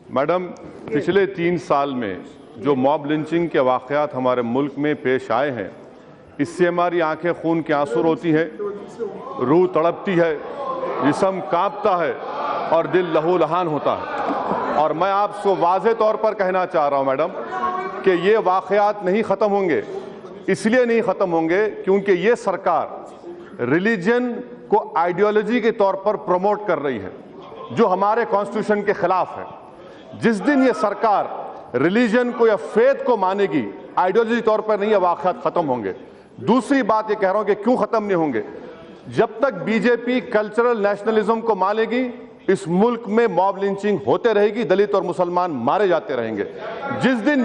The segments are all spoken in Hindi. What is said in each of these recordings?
मैडम, पिछले 3 साल में जो मॉब लिंचिंग के वाक़यात हमारे मुल्क में पेश आए हैं, इससे हमारी आंखें खून के आंसू रोती हैं, रूह तड़पती है, जिस्म कांपता है और दिल लहूलुहान होता है। और मैं आपको वाज़े तौर पर कहना चाह रहा हूं मैडम कि ये वाक़यात नहीं ख़त्म होंगे। इसलिए नहीं ख़त्म होंगे क्योंकि ये सरकार रिलीजन को आइडियोलॉजी के तौर पर प्रमोट कर रही है, जो हमारे कॉन्स्टिट्यूशन के खिलाफ है। जिस दिन ये सरकार रिलीजन को या फेथ को मानेगी, आइडियोलॉजी तौर पर नहीं, ये वाक़यात ख़त्म होंगे। दूसरी बात ये कह रहा हूं कि क्यों ख़त्म नहीं होंगे, जब तक बीजेपी कल्चरल नेशनलिज्म को मानेगी, इस मुल्क में मॉब लिंचिंग होते रहेगी, दलित और मुसलमान मारे जाते रहेंगे। जिस दिन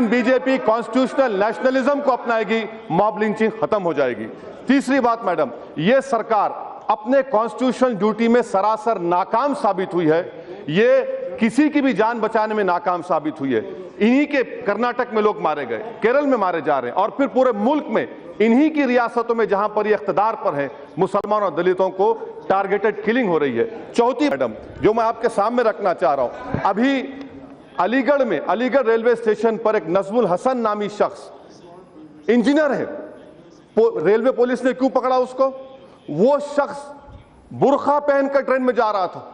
बीजेपी कॉन्स्टिट्यूशनल नेशनलिज्म को अपनाएगी, मॉब लिंचिंग खत्म हो जाएगी। तीसरी बात मैडम, यह सरकार अपने कॉन्स्टिट्यूशनल ड्यूटी में सरासर नाकाम साबित हुई है। ये किसी की भी जान बचाने में नाकाम साबित हुई है। इन्हीं के कर्नाटक में लोग मारे गए, केरल में मारे जा रहे हैं, और फिर पूरे मुल्क में इन्हीं की रियासतों में जहां पर ये इख्तिदार पर है, मुसलमानों और दलितों को टारगेटेड किलिंग हो रही है। चौथी मैडम, जो मैं आपके सामने रखना चाह रहा हूं, अभी अलीगढ़ रेलवे स्टेशन पर एक नजमुल हसन नामी शख्स इंजीनियर है, रेलवे पुलिस ने क्यों पकड़ा उसको? वो शख्स बुर्खा पहनकर ट्रेन में जा रहा था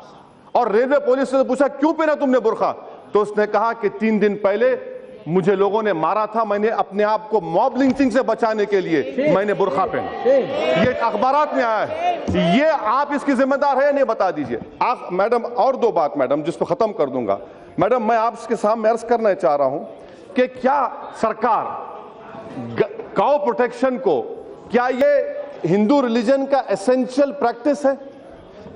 और रेलवे पुलिस ने पूछा क्यों पहना तुमने बुर्खा, तो उसने कहा कि 3 दिन पहले मुझे लोगों ने मारा था, मैंने अपने आप को मॉब लिंचिंग से बचाने के लिए मैंने बुर्खा पहना। ये अखबारात में आया है। ये आप इसकी जिम्मेदार है या नहीं, बता दीजिए आप मैडम। और 2 बात मैडम, जिस पर खत्म कर दूंगा मैडम, मैं आपके सामने अर्ज करना चाह रहा हूं कि क्या सरकार काउ प्रोटेक्शन को, क्या ये हिंदू रिलीजन का एसेंशियल प्रैक्टिस है?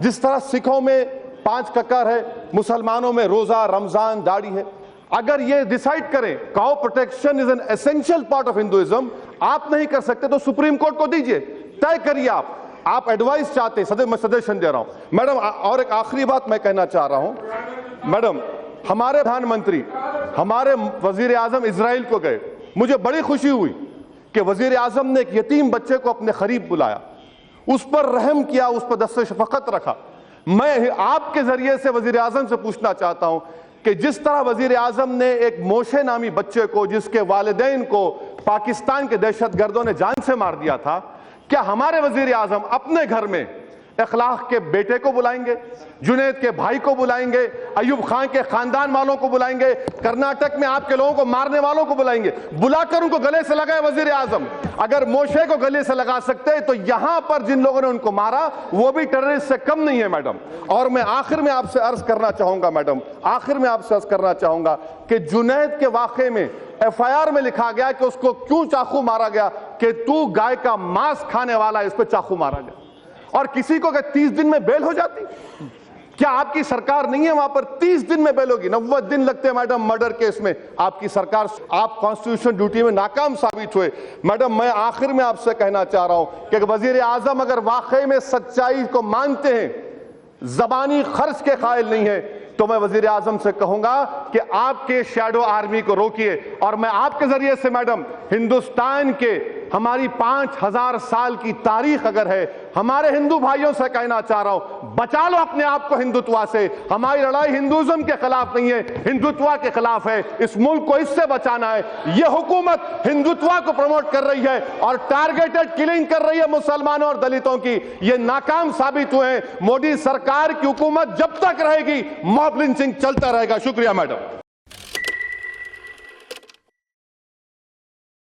जिस तरह सिखों में 5 कक्कर है, मुसलमानों में रोजा, रमजान, दाढ़ी है। अगर ये डिसाइड करें cow protection is an essential part of Hinduism, आप नहीं कर सकते तो सुप्रीम कोर्ट को दीजिए, तय करिए। आप एडवाइस चाहते हैं, मैं सजेशन दे रहा हूं मैडम। और एक आखिरी बात मैं कहना चाह रहा हूं मैडम, हमारे प्रधानमंत्री, हमारे वजीर आजम इजराइल को गए। मुझे बड़ी खुशी हुई कि वजीर आजम ने एक यतीम बच्चे को अपने करीब बुलाया, उस पर रहम किया, उस पर दस्ते शफकत रखा। मैं आपके जरिए से वजीर आजम से पूछना चाहता हूं कि जिस तरह वजीर आजम ने एक मोशे नामी बच्चे को, जिसके वालिदैन को पाकिस्तान के दहशतगर्दों ने जान से मार दिया था, क्या हमारे वजीर आजम अपने घर में इखलाक के बेटे को बुलाएंगे, जुनैद के भाई को बुलाएंगे, अयूब खान के खानदान वालों को बुलाएंगे, कर्नाटक में आपके लोगों को मारने वालों को बुलाएंगे, बुलाकर उनको गले से लगाए वजीर आजम? अगर मोशे को गले से लगा सकते हैं तो यहां पर जिन लोगों ने उनको मारा वो भी टेररिस्ट से कम नहीं है मैडम। और मैं आखिर में आपसे अर्ज करना चाहूंगा मैडम, कि जुनैद के वाकये में FIR में लिखा गया कि उसको क्यों चाकू मारा गया, कि तू गाय का मांस खाने वाला, इस पर चाकू मारा गया। और किसी को 30 दिन में बेल हो जाती? क्या आपकी सरकार नहीं है वहां पर 30 दिन में बेल होगी? 90 दिन लगते हैं मैडम मर्डर केस में। आपकी सरकार, आप कॉन्स्टिट्यूशन ड्यूटी में नाकाम साबित हुए मैडम। मैं आखिर में आपसे कहना चाह रहा हूं कि वजीर आजम अगर वाकई में सच्चाई को मानते हैं, जबानी खर्च के कायल नहीं है, तो मैं वजीर आजम से कहूंगा कि आपके शैडो आर्मी को रोकिए। और मैं आपके जरिए से मैडम, हिंदुस्तान के हमारी 5000 साल की तारीख अगर है, हमारे हिंदू भाइयों से कहना चाह रहा हूं, बचा लो अपने आप को हिंदुत्व से। हमारी लड़ाई हिंदुइज्म के खिलाफ नहीं है, हिंदुत्व के खिलाफ है। इस मुल्क को इससे बचाना है। यह हुकूमत हिंदुत्व को प्रमोट कर रही है और टारगेटेड किलिंग कर रही है मुसलमानों और दलितों की। यह नाकाम साबित हुए हैं। मोदी सरकार की हुकूमत जब तक रहेगी, मॉब लिंचिंग चलता रहेगा। शुक्रिया मैडम।